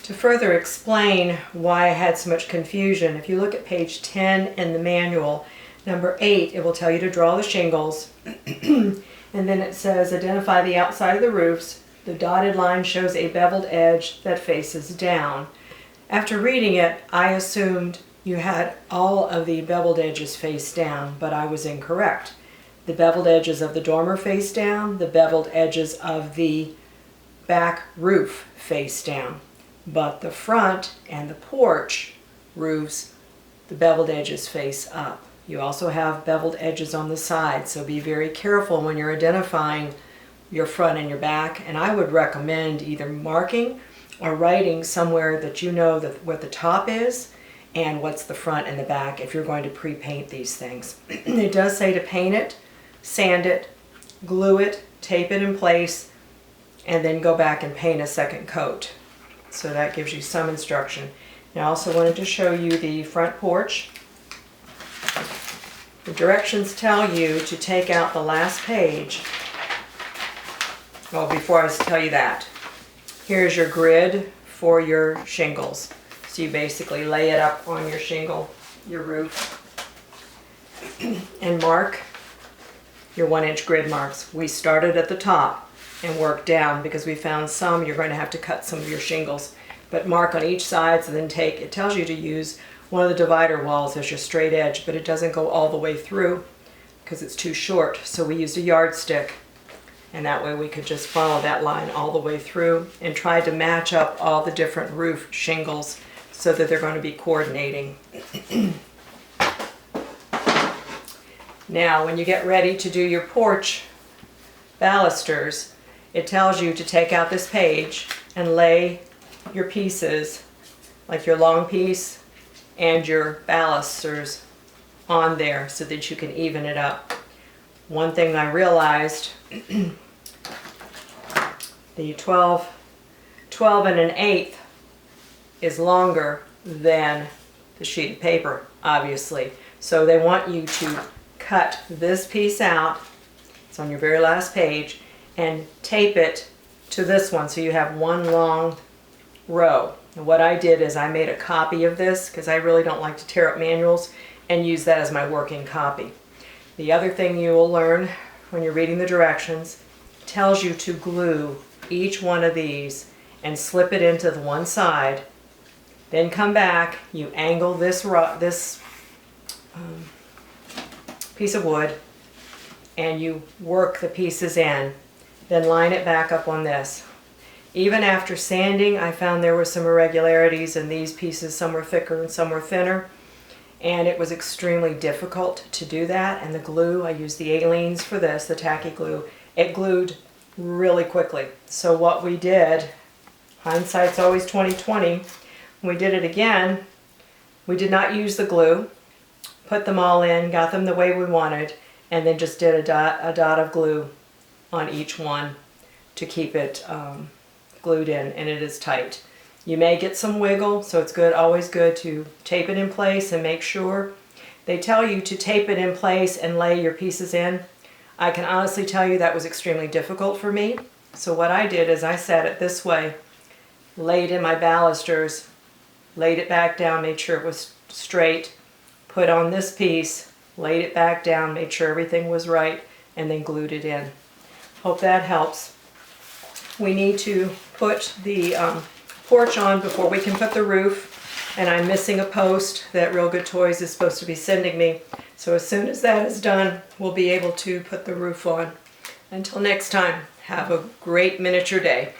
To further explain why I had so much confusion, if you look at page 10 in the manual, number 8, it will tell you to draw the shingles. And then it says identify the outside of the roofs. The dotted line shows a beveled edge that faces down. After reading it, I assumed you had all of the beveled edges face down, but I was incorrect. The beveled edges of the dormer face down, the beveled edges of the back roof face down. But the front and the porch roofs, the beveled edges face up. You also have beveled edges on the side, so be very careful when you're identifying your front and your back. And I would recommend either marking or writing somewhere that you know what the top is and what's the front and the back if you're going to pre-paint these things. It does say to paint it, sand it, glue it, tape it in place, and then go back and paint a second coat. So that gives you some instruction. Now I also wanted to show you the front porch. The directions tell you to take out the last page. Well, before I tell you that, here's your grid for your shingles. So you basically lay it up on your shingle, your roof, and mark your 1-inch grid marks. We started at the top and worked down because we found some you're going to have to cut some of your shingles. But mark on each side, and then it tells you to use one of the divider walls as your straight edge, but it doesn't go all the way through because it's too short. So we used a yardstick, and that way we could just follow that line all the way through and try to match up all the different roof shingles so that they're going to be coordinating. Now, when you get ready to do your porch balusters, it tells you to take out this page and lay your pieces, like your long piece and your balusters, on there so that you can even it up. One thing I realized, the 12 1/8 is longer than the sheet of paper, obviously. So they want you to cut this piece out, it's on your very last page, and tape it to this one so you have one long row. And what I did is I made a copy of this because I really don't like to tear up manuals, and use that as my working copy. The other thing you will learn when you're reading the directions, tells you to glue each one of these and slip it into the one side. Then come back, you angle this piece of wood and you work the pieces in. Then line it back up on this. Even after sanding, I found there were some irregularities in these pieces. Some were thicker and some were thinner. And it was extremely difficult to do that. And the glue, I used the Aleene's for this, the tacky glue. It glued really quickly. So what we did, hindsight's always 20/20, when we did it again, we did not use the glue, put them all in, got them the way we wanted, and then just did a dot of glue on each one to keep it glued in, and it is tight. You may get some wiggle, so it's good, always good to tape it in place and make sure. They tell you to tape it in place and lay your pieces in. I can honestly tell you that was extremely difficult for me. So what I did is I set it this way, laid in my balusters, laid it back down, made sure it was straight, put on this piece, laid it back down, made sure everything was right, and then glued it in. Hope that helps. We need to put the porch on before we can put the roof, and I'm missing a post that Real Good Toys is supposed to be sending me. So as soon as that is done, we'll be able to put the roof on. Until next time, have a great miniature day.